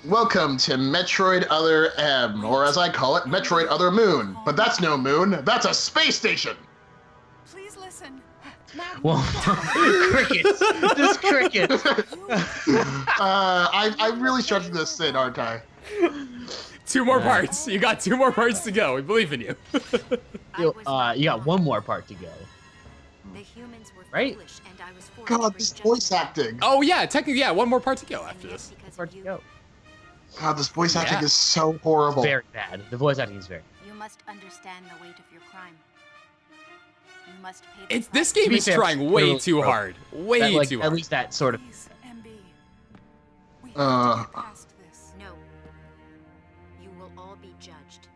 Welcome to Metroid Other M, or as I call it, Metroid Other Moon. But that's no moon, that's a space station! Please listen. Well, crickets. Just crickets. I really stretched this in, aren't I? Two more parts. You got two more parts to go. We believe in you. You got one more part to go. The humans were Right? foolish, and I was forced God, to this bring voice acting. Oh yeah, technically, yeah, one more part to go after this. because Part of to you. go. God, this voice acting Yeah. is so horrible. Very bad. The voice acting is very. You must understand the weight of your crime. You must pay the It's this price. game be is fair, trying it's way literally too broke. hard. Way That, too at hard. least that sort of. Please, MB. We Uh. have to get past this. No. You will all be judged.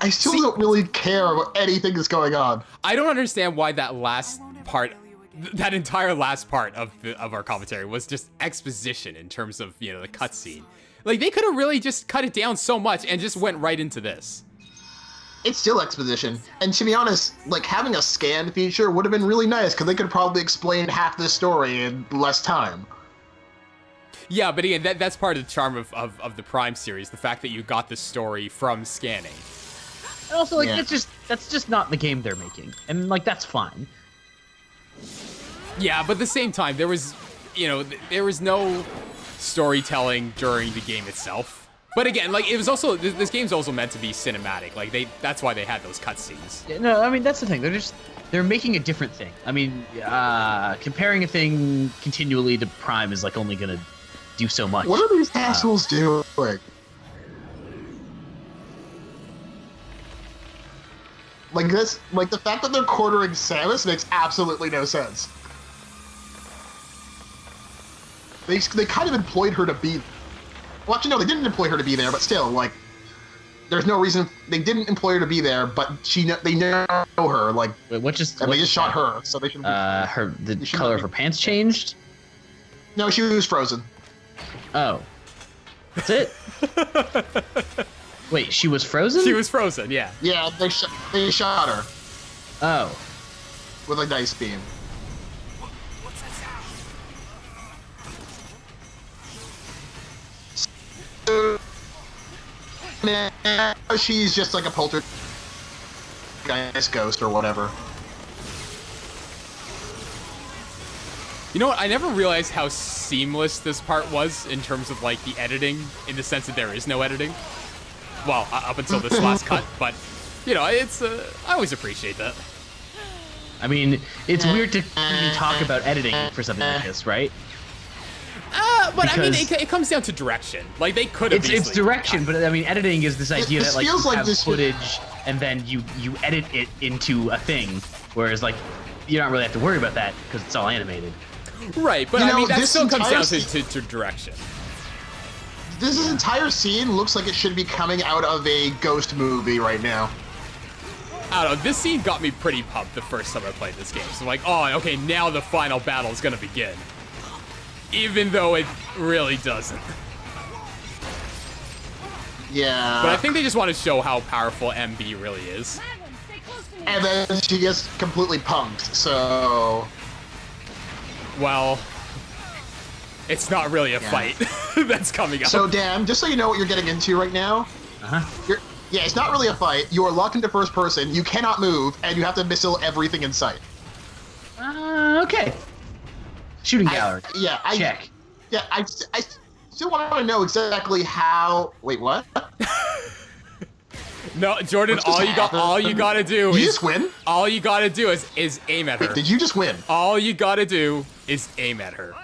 I still don't really care about anything that's going on. I don't understand why that I last won't ever part, fail you again. that entire last part of our commentary was just exposition in terms of the cutscene. Like they could have really just cut it down so much and just went right into this. It's still exposition, and to be honest, like having a scan feature would have been really nice because they could probably explain half the story in less time. Yeah, but again, that's part of the charm of the Prime series, the fact that you got the story from scanning. And also, like, Yeah. that's just not the game they're making, and like that's fine. Yeah, but at the same time, there was no storytelling during the game itself. But again, like it was also this game's also meant to be cinematic. Like that's why they had those cutscenes. Yeah, no, I mean that's the thing. They're making a different thing. I mean, comparing a thing continually to Prime is like only gonna do so much. What are these assholes doing? Like this, like the fact that they're quartering Samus makes absolutely no sense. They kind of employed her to be. Well, actually, no, they didn't employ her to be there, but still, like, there's no reason they didn't employ her to be there. But they know her, like, Wait, what just? and what they just shot her, so they shouldn't. The You should color not of be- her pants changed. No, she was frozen. Oh, that's it. Wait, she was frozen. She was frozen, yeah. Yeah, they shot her Oh, with a dice beam. Now she's just like a poltergeist ghost or whatever. You know what? I never realized how seamless this part was in terms of like the editing, in the sense that there is no editing. Well, up until this last cut, but it's I always appreciate that. I mean, it's weird to even talk about editing for something like this, right? But I mean, Because- it comes down to direction. Like they could have. It's direction, but I mean, editing is this idea this that like feels you like have this should- footage and then you edit it into a thing, whereas like you don't really have to worry about that because it's all animated. Right, but You I know, mean that this still comes entire down scene- to direction. This entire scene looks like it should be coming out of a ghost movie right now. I don't know. This scene got me pretty pumped the first time I played this game. So I'm like, oh, okay, now the final battle is gonna begin. Even though it really doesn't. Yeah. But I think they just want to show how powerful MB really is. And then she gets completely punked, so... Well, it's not really a Yeah. fight that's coming up. So, Dan, just so you know what you're getting into right now, yeah, it's not really a fight. You are locked into first person, you cannot move, and you have to missile everything in sight. Okay. Shooting gallery. Check. Check. I still want to know exactly how... Wait, what? No, Jordan, What's just all you gotta do Did you is just win? all you gotta do is aim at her. Wait, did you just win? All you gotta do is aim at her.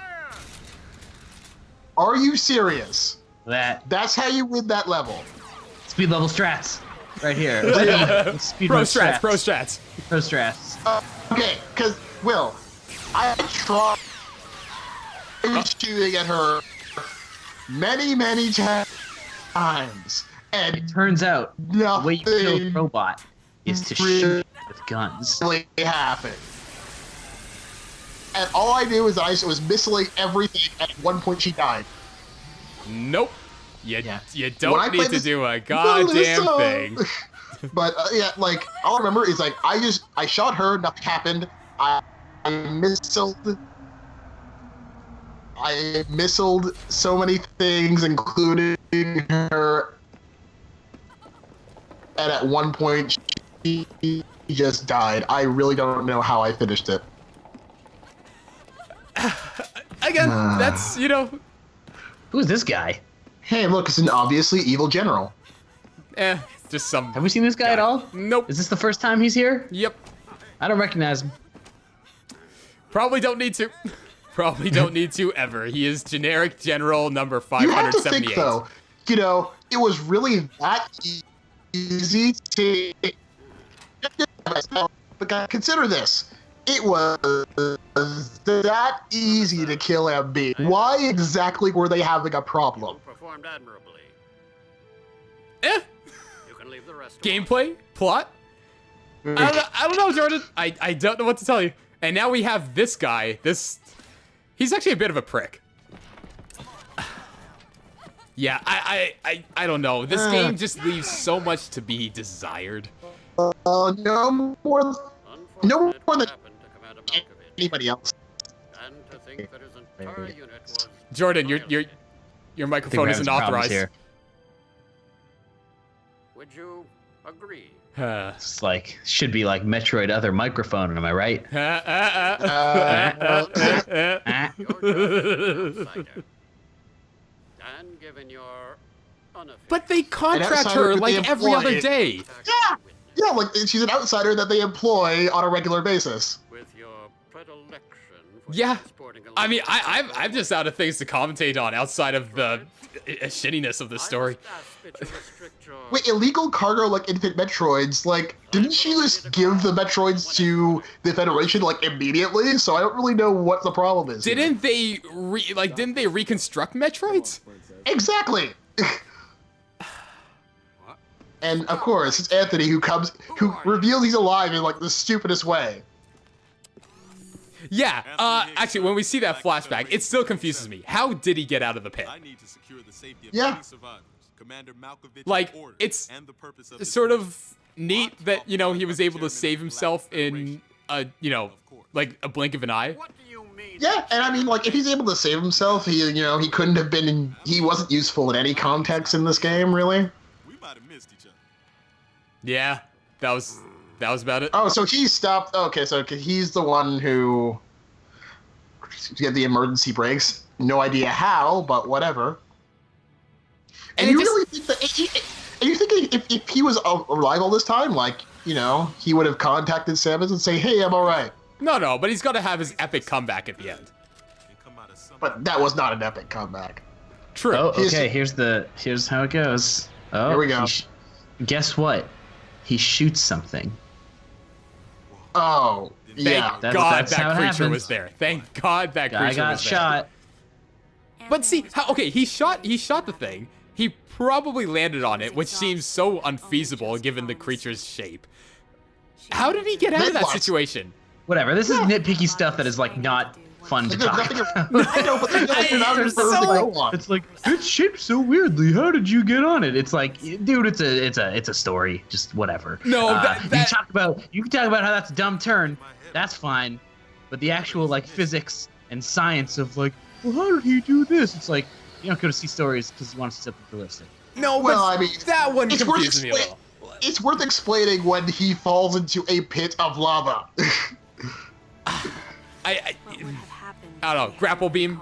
Are you serious? That's how you win that level. speed level strats right here. Speed Pro level strats, pro strats. Pro strats. Okay, because, Will, I tried shooting at her many times, and It turns out the way you kill a nothing robot is to shoot with guns. really happened. And all I knew is I was missiling everything, and at one point she died. Nope. You When I don't need played to this- do a goddamn thing. But yeah, like all I remember is like I shot her, nothing happened. I missiled, I missiled so many things, including her. And at one point, she just died. I really don't know how I finished it. Again, that's, you know... Who's this guy? Hey, look, it's an obviously evil general. Just some... Have we seen this guy at all? Nope. Is this the first time he's here? Yep. I don't recognize him. Probably don't need to. Probably don't need to ever. He is generic general number You 578. have to think, though, you know, it was really that easy to... But guys, consider this. It was that easy to kill MB. Why exactly were they having a problem? Performed admirably. Eh. You can leave the rest. Gameplay? Plot? I don't know, Jordan. I don't know what to tell you. And now we have this guy. He's actually a bit of a prick. Yeah, I don't know. This game just leaves so much to be desired. No more than happened to Commander Malkovich, anybody else. and to think that his entire unit was. Jordan, your microphone isn't authorized. Here. Would you agree? It's like, should be like Metroid other microphone, am I right? You're just an outsider. And given your unofficial. But they contract outsider her that they like every other employ. day. Yeah, like she's an outsider that they employ on a regular basis. With your predilection for Yeah. transporting a I mean, lady- I'm just out of things to commentate on outside of the shittiness of the story. I must ask that you restrict your- Wait, illegal cargo like infant Metroids, like, didn't she just give the Metroids to the Federation, like, immediately? So I don't really know what the problem is. Didn't they reconstruct Metroids? Exactly! And, of course, it's Anthony who reveals he's alive in, like, the stupidest way. Yeah, actually, when we see that flashback, it still confuses me. How did he get out of the pit? I need to secure the safety of Yeah. any survivors. Commander Malkovich's Like, orders it's and the purpose of this sort mission. of neat that, you know, he was able to save himself in, like a blink of an eye. What do you mean? Yeah, and I mean, like, if he's able to save himself, he couldn't have been, he wasn't useful in any context in this game, really. We might have missed each other. Yeah, that was about it. Oh, so he stopped, okay, so he's the one who get the emergency brakes. No idea how, but whatever. And it you just- really think that, and you think if he was alive all this time, like, you know, he would have contacted Samus and say, hey, I'm alright. No, but he's got to have his epic comeback at the end. And come out of some But that was not an epic comeback. True. Oh, He's- okay. Here's how it goes. Oh, Here we go. Guess what? He shoots something. Oh, Thank yeah. That's God how that it creature happens. was there. Thank God that creature Guy got was there. shot. But see, he shot the thing. He probably landed on it, which seems so unfeasible given the creature's shape. How did he get out of that Lots. situation? Whatever. This is nitpicky stuff that is like not fun to There's talk nothing, about. I know, but there's nothing about it for everything to go on. It's like it's shaped so weirdly. How did you get on it? It's like, dude, it's a story. Just whatever. No, you can talk about how that's a dumb turn. That's fine, but the actual like physics and science of like, well, how did he do this? It's like you don't go to see stories because you want to see something realistic. No, Well, but I mean, that one it's worth confuses me a little. It's worth explaining when he falls into a pit of lava. I What would have happened? don't know. Grapple beam.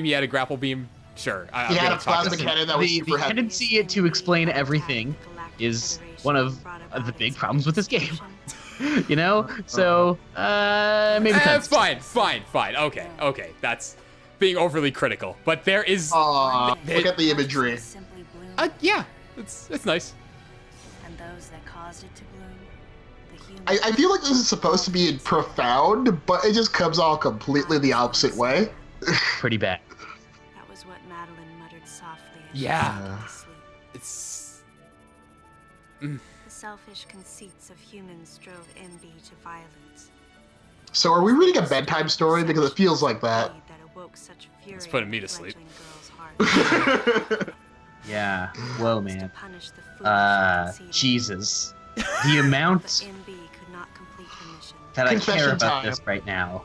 He had a grapple beam. Sure. He had a plasma Listen, cannon that was the super heavy. tendency to explain everything is one of the big problems with this game. You know, so maybe It's fine. Okay. That's being overly critical, but there is. Look at the imagery. Simply bloom, Yeah, it's nice. and those that caused it to bloom, the humans. I feel like this is supposed to be profound, but it just comes off completely the opposite way. pretty bad. That was what Madeline muttered softly. As Yeah. She went to sleep. It's. The selfish conceits of humans drove MB to violence. So are we reading a bedtime story? Because it feels like that. Deed that awoke such fury It's putting in me the to sleep. fledgling girl's heart. Yeah. Whoa, Was to man. punish the foolish and conceited. Jesus. The amount But MB could not complete her mission. that I care Confession about time. this right now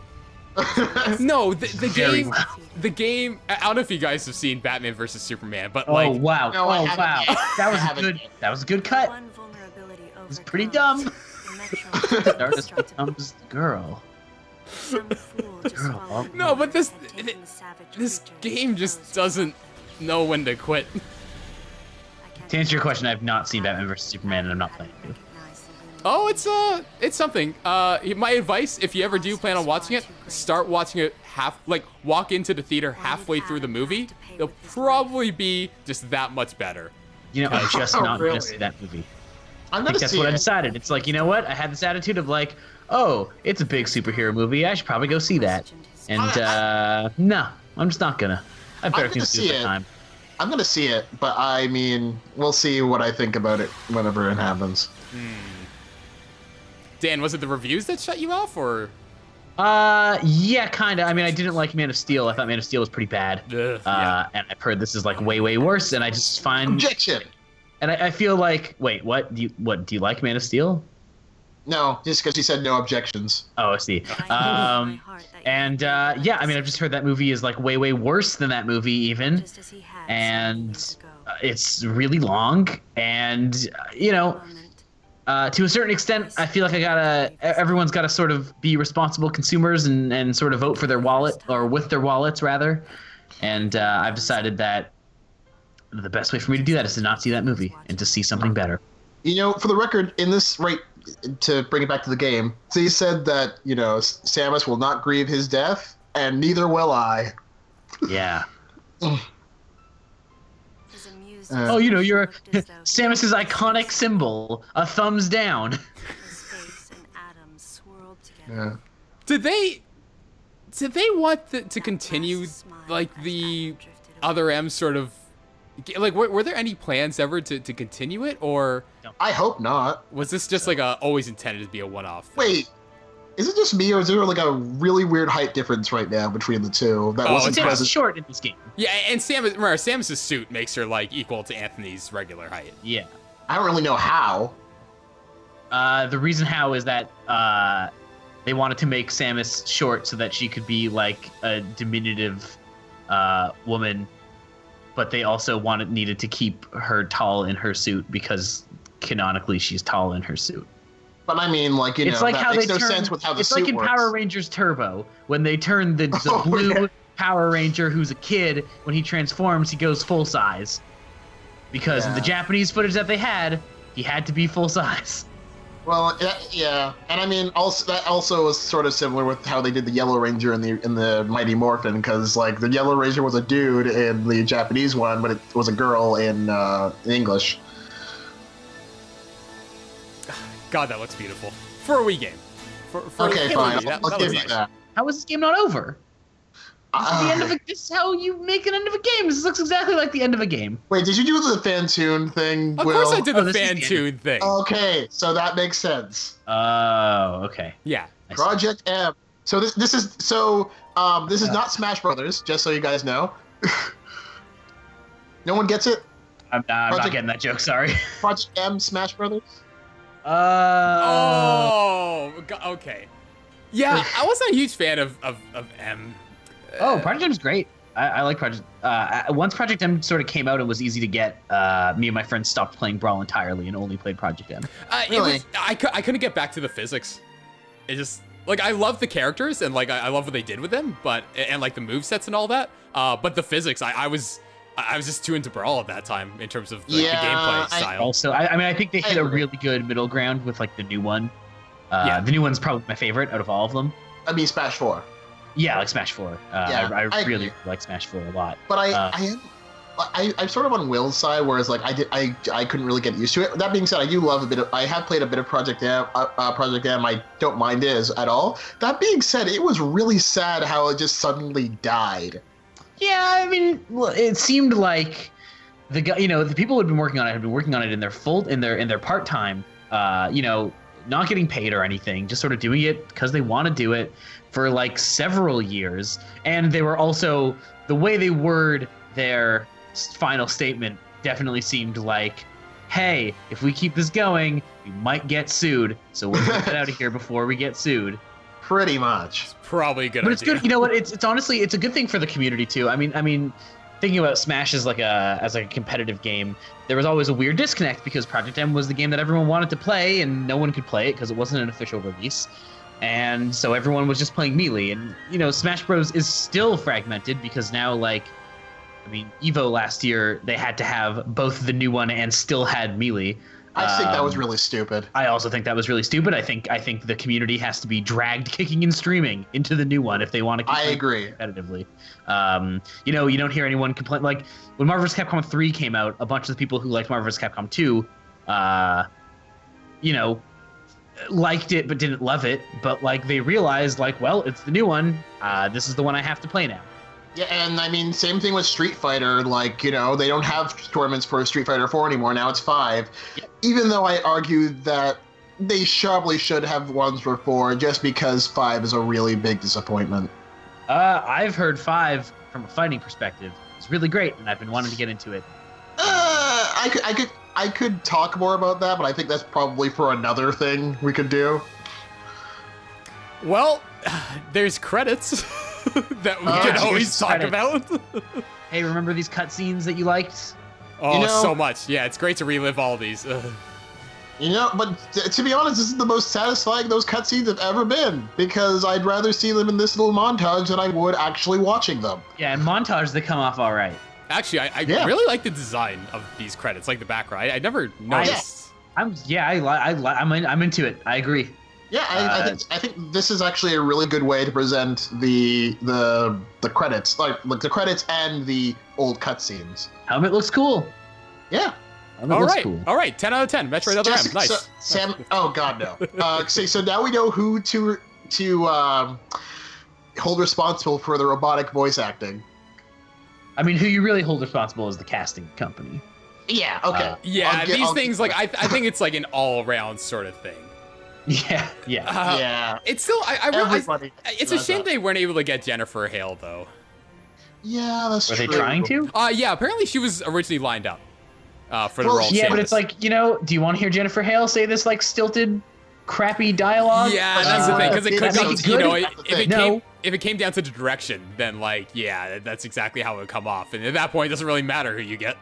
No, the Very game. well. The game. I don't know if you guys have seen Batman versus Superman, but Oh like, wow! No, I Oh haven't wow! yet. That was I a haven't good. yet. That was a good cut. One vulnerability It was pretty overcomes, dumb. the Metroid Darkness destructible. becomes the girl. Some fool just Girl. swallowed No, but this- and taken the savage this creatures game just close doesn't to them. know when to quit. I can't To answer your imagine question, I've not seen how Batman vs Superman, and I'm not I planning to. recognize the luminous Oh, it's something. My advice, if you ever do plan on watching it, start watching it walk into the theater halfway through the movie. It'll probably be just that much better. You know, I'm just Oh, not really? gonna see that movie. I'm I gonna think that's see what I it. decided. It's like, you know what? I had this attitude of like, oh, it's a big superhero movie. I should probably go see that. And no, I'm just not gonna. I have better gonna things to do see with the it. time. I'm gonna see it, but I mean, we'll see what I think about it whenever it happens. Dan, was it the reviews that shut you off, or? Yeah, kinda. I mean, I didn't like Man of Steel. I thought Man of Steel was pretty bad. Yeah. And I've heard this is like way, way worse. And I just find, Objection. and I feel like, wait, what? Do you like Man of Steel? No, just because you said no objections. Oh, I see. And yeah, I mean, I've just heard that movie is like way, way worse than that movie even. just as he had And 7 years ago. it's really long, and you know, to a certain extent, I feel like everyone's gotta sort of be responsible consumers and sort of vote for their wallet, or with their wallets rather. And I've decided that the best way for me to do that is to not see that movie and to see something better. You know, for the record, in this, right, to bring it back to the game, they said that, you know, Samus will not grieve his death, and neither will I. Yeah. His amused Oh, you know, you're looked as though he Samus's was iconic symbol, a thumbs down. His face and atoms swirled together. Yeah. Did they want to continue like the other M sort of like were there any plans ever to continue it, or I hope not. was this just like always intended to be a one-off thing? Wait, is it just me, or is there like a really weird height difference right now between the two that wasn't Samus is present? short in this game. Yeah, and Samus's suit makes her like equal to Anthony's regular height. Yeah. I don't really know how. The reason how is that they wanted to make Samus short so that she could be like a diminutive woman, but they also needed to keep her tall in her suit because canonically she's tall in her suit. But I mean, like, you It's know, like that how makes they no turn. sense with how the It's suit like in works. Power Rangers Turbo when they turn the Oh, blue yeah. Power Ranger who's a kid, when he transforms he goes full size because in the Yeah. Japanese footage that they had, he had to be full size. Well, yeah, and I mean, also that also was sort of similar with how they did the Yellow Ranger in the Mighty Morphin, because like the Yellow Ranger was a dude in the Japanese one, but it was a girl in English. God, that looks beautiful for a Wii game. For Okay, a fine, Wii, that I'll looks give you nice. that. How is this game not over? This is the end of a, this is how you make an end of a game. This looks exactly like the end of a game. Wait, did you do the Fantoon thing, Of Will? course I did Oh, the this is the Fantoon thing. Okay, so that makes sense. Oh, okay. Yeah. I see. Project M. So this is not Smash Brothers, just so you guys know. No one gets it? I'm not Project- getting that joke. Sorry. Project M Smash Brothers? Oh, okay. Yeah, I wasn't a huge fan of M. Oh, Project M is great. I like Project. Once Project M sort of came out and was easy to get, me and my friends stopped playing Brawl entirely and only played Project M. Really? I couldn't get back to the physics. It just like I love the characters and like I love what they did with them, but and like the movesets and all that. But the physics, I was just too into Brawl at that time in terms of like, Yeah, the gameplay style. Also, I mean, I think they hit a agree. really good middle ground with like the new one. Yeah. The new one's probably my favorite out of all of them. I mean, Smash 4. Yeah, like Smash 4. Yeah, I I really agree. like Smash 4 a lot. But I'm sort of on Will's side, whereas like I couldn't really get used to it. That being said, I have played a bit of Project M. I don't mind it at all. That being said, it was really sad how it just suddenly died. Yeah, I mean, it seemed like the guy, the people who had been working on it had been working on it in their part time, not getting paid or anything, just sort of doing it because they want to do it for like several years. And they were also, the way they word their final statement definitely seemed like, hey, if we keep this going, we might get sued, so we'll get it out of here before we get sued. Pretty much. Probably a good But idea. it's good. You know what? It's honestly it's a good thing for the community too. I mean, thinking about Smash as like a competitive game, there was always a weird disconnect because Project M was the game that everyone wanted to play and no one could play it because it wasn't an official release. And so everyone was just playing Melee. And, you know, Smash Bros. Is still fragmented because now, like, I mean, EVO last year, they had to have both the new one and still had Melee. I think that was really stupid. I also think that was really stupid. I think the community has to be dragged kicking and screaming into the new one if they want to I agree. competitively. You know, you don't hear anyone complain. Like, when Marvel vs. Capcom 3 came out, a bunch of the people who liked Marvel vs. Capcom 2, you know, liked it but didn't love it, but like they realized like, well, it's the new one, this is the one I have to play now. Yeah, and I mean, same thing with Street Fighter. Like, you know, they don't have tournaments for Street Fighter 4 anymore. Now it's 5. Yep. Even though I argued that they probably should have ones for 4, just because 5 is a really big disappointment. I've heard 5 from a fighting perspective. It's really great, and I've been wanting to get into it. I could talk more about that, but I think that's probably for another thing we could do. Well, there's credits that we can always talk credits. about. Hey, remember these cutscenes that you liked? Oh, You know- so much. Yeah, it's great to relive all these. You know, but to be honest, this is the most satisfying those cutscenes have ever been, because I'd rather see them in this little montage than I would actually watching them. Yeah, in montage they come off all right. Actually, I Yeah. really like the design of these credits, like the background. I never noticed. I'm into it. I agree. Yeah, I think this is actually a really good way to present the credits, like the credits and the old cutscenes. Helmet looks cool. Yeah. Helmet All looks right, cool. all right, 10 out of 10. Metroid Other M, nice. So, Sam, oh god no. So now we know who to hold responsible for the robotic voice acting. I mean, who you really hold responsible is the casting company. Yeah. Okay. Yeah, these things, like, I think it's like an all-around sort of thing. Yeah, yeah. Yeah. It's still, I realize, Everybody it's a does shame that. they weren't able to get Jennifer Hale, though. Yeah, that's Were true. they trying to? Yeah, apparently she was originally lined up for the Well, role. of Yeah, but Samus. it's like, you know, do you want to hear Jennifer Hale say this like stilted, crappy dialogue? Yeah, that's the thing, because it could make be, it you know, good? if it came down to the direction, then, like, yeah, that's exactly how it would come off. And at that point, it doesn't really matter who you get.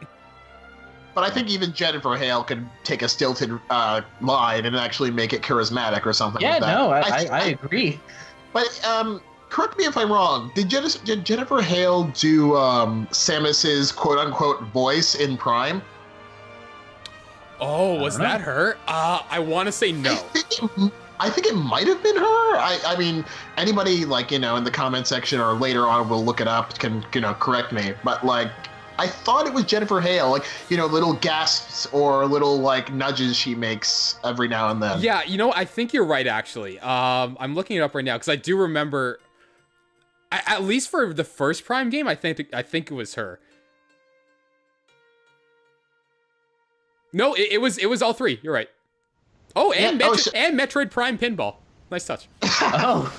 But I think even Jennifer Hale could take a stilted line and actually make it charismatic or something Yeah, like that. no, I agree. But correct me if I'm wrong. Did Jennifer Hale do Samus's quote-unquote voice in Prime? Oh, was don't know. that her? I want to say no. I think it might have been her. I mean, anybody, like, you know, in the comment section or later on will look it up, can, you know, correct me. But, like, I thought it was Jennifer Hale. Like, you know, little gasps or little, like, nudges she makes every now and then. Yeah, you know, I think you're right, actually. I'm looking it up right now, because I do remember, at least for the first Prime game, I think it was her. No, it was all three. You're right. Oh, and Yeah, and Metroid Prime Pinball. Nice touch. Oh.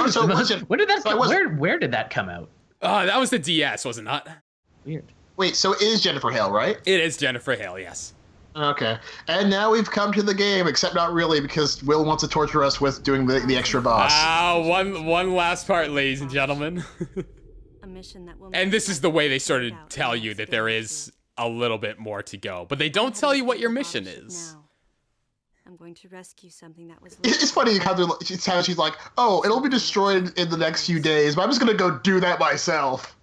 So listen, when did that so I come, wasn't- where did that come out? That was the DS, was it not? Weird. Wait, so it is Jennifer Hale, right? It is Jennifer Hale, yes. Okay. And now we've come to the game, except not really, because Will wants to torture us with doing the extra boss. One last part, ladies and gentlemen. A mission that will And this is the way they sort of find out tell the you next that there galaxy. is a little bit more to go. But they don't tell you what your mission is. Now, I'm going to rescue something that was. It's funny how she's like, oh, it'll be destroyed in the next few days, but I'm just going to go do that myself.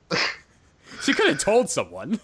She could have told someone.